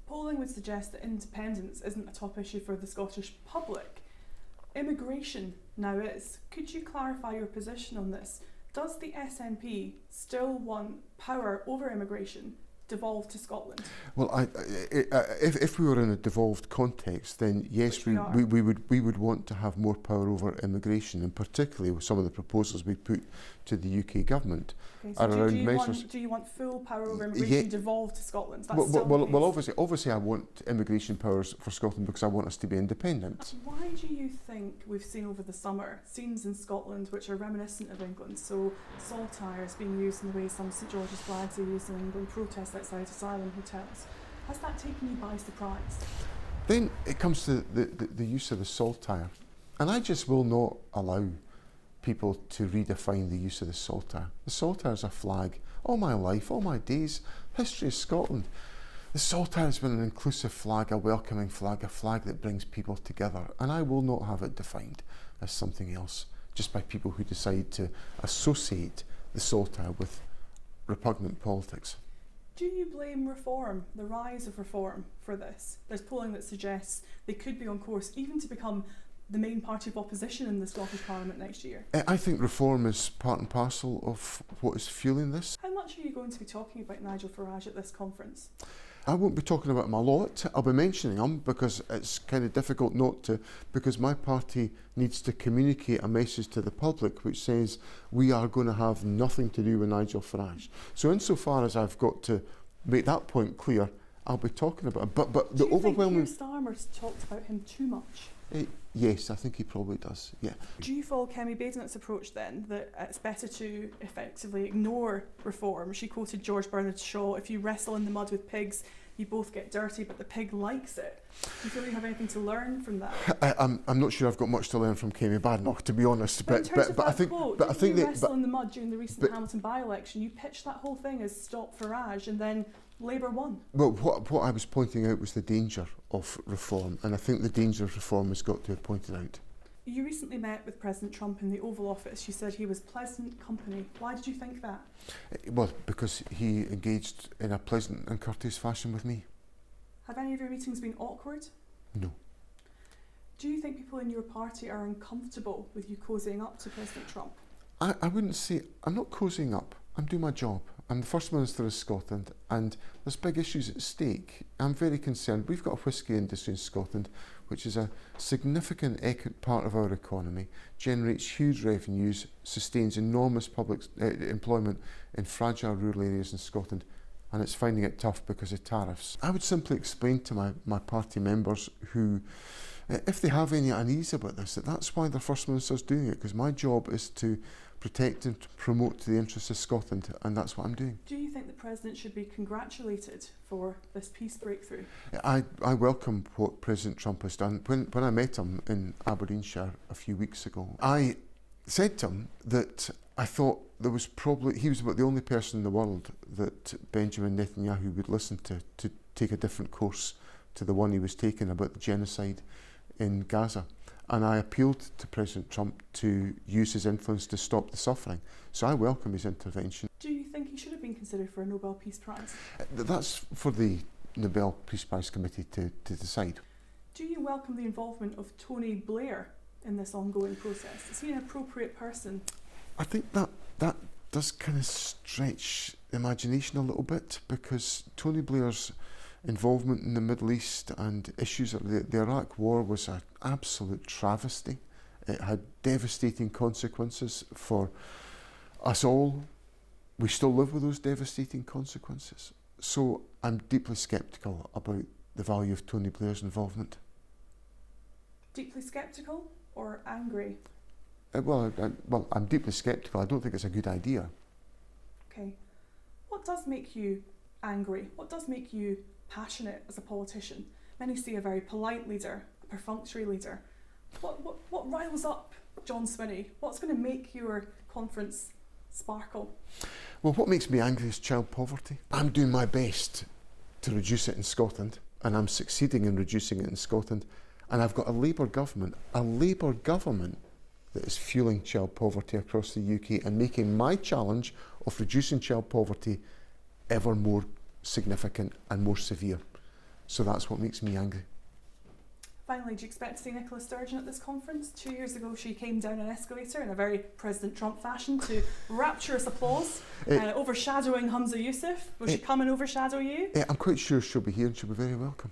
Polling would suggest that independence isn't a top issue for the Scottish public. Immigration now is. Could you clarify your position on this? Does the SNP still want power over immigration devolved to Scotland? Well, if we were in a devolved context, then yes, we would want to have more power over immigration, and particularly with some of the proposals we put to the UK government. Okay, so do you want full power over immigration devolved to Scotland? That's well, obviously I want immigration powers for Scotland because I want us to be independent. Why do you think we've seen over the summer scenes in Scotland which are reminiscent of England? So saltires being used in the way some St George's flags are used in England, protests outside asylum hotels. Has that taken you by surprise? Then it comes to the use of the saltire, and I just will not allow people to redefine the use of the saltire. The saltire is a flag. All my life, all my days, history of Scotland. The saltire has been an inclusive flag, a welcoming flag, a flag that brings people together, and I will not have it defined as something else just by people who decide to associate the saltire with repugnant politics. Do you blame reform, the rise of reform, for this? There's polling that suggests they could be on course even to become the main party of opposition in the Scottish Parliament next year. I think reform is part and parcel of what is fueling this. How much are you going to be talking about Nigel Farage at this conference? I won't be talking about him a lot. I'll be mentioning him because it's kind of difficult not to, because my party needs to communicate a message to the public which says we are going to have nothing to do with Nigel Farage. So insofar as I've got to make that point clear, I'll be talking about him. But the overwhelming... Do you think Keir Starmer's talked about him too much? Yes, I think he probably does, yeah. Do you follow Kemi Badenoch's approach then, that it's better to effectively ignore reform? She quoted George Bernard Shaw, if you wrestle in the mud with pigs, you both get dirty, but the pig likes it. Do you feel you have anything to learn from that? I'm not sure I've got much to learn from Kemi Badenoch, to be honest. But I think you wrestle in the mud during the recent Hamilton by-election, you pitched that whole thing as Stop Farage, and then Labour won. Well, what I was pointing out was the danger of reform, and I think the danger of reform has got to be pointed out. You recently met with President Trump in the Oval Office. You said he was pleasant company. Why did you think that? Well, because he engaged in a pleasant and courteous fashion with me. Have any of your meetings been awkward? No. Do you think people in your party are uncomfortable with you cosying up to President Trump? I wouldn't say, I'm not cosying up. I'm doing my job. I'm the First Minister of Scotland, and there's big issues at stake. I'm very concerned. We've got a whisky industry in Scotland, which is a significant part of our economy, generates huge revenues, sustains enormous public employment in fragile rural areas in Scotland, and it's finding it tough because of tariffs. I would simply explain to my party members who, if they have any unease about this, that's why the First Minister's doing it, because my job is to protect and to promote the interests of Scotland, and that's what I'm doing. Do you think the President should be congratulated for this peace breakthrough? I welcome what President Trump has done. When I met him in Aberdeenshire a few weeks ago, I said to him that I thought he was about the only person in the world that Benjamin Netanyahu would listen to take a different course to the one he was taking about the genocide in Gaza. And I appealed to President Trump to use his influence to stop the suffering. So I welcome his intervention. Do you think he should have been considered for a Nobel Peace Prize? That's for the Nobel Peace Prize Committee to decide. Do you welcome the involvement of Tony Blair in this ongoing process? Is he an appropriate person? I think that does kind of stretch the imagination a little bit, because Tony Blair's involvement in the Middle East and issues of the Iraq War was an absolute travesty. It had devastating consequences for us all. We still live with those devastating consequences. So I'm deeply sceptical about the value of Tony Blair's involvement. Deeply sceptical or angry? Well, I'm deeply sceptical. I don't think it's a good idea. Okay. What does make you angry? What does make you passionate as a politician? Many see a very polite leader, a perfunctory leader. What riles up John Swinney? What's going to make your conference sparkle? Well, what makes me angry is child poverty. I'm doing my best to reduce it in Scotland, and I'm succeeding in reducing it in Scotland. And I've got a Labour government that is fueling child poverty across the UK and making my challenge of reducing child poverty ever more significant and more severe. So that's what makes me angry. Finally, do you expect to see Nicola Sturgeon at this conference? 2 years ago, she came down an escalator in a very President Trump fashion to rapturous applause, overshadowing Hamza Yusuf. Will she come and overshadow you? I'm quite sure she'll be here and she'll be very welcome.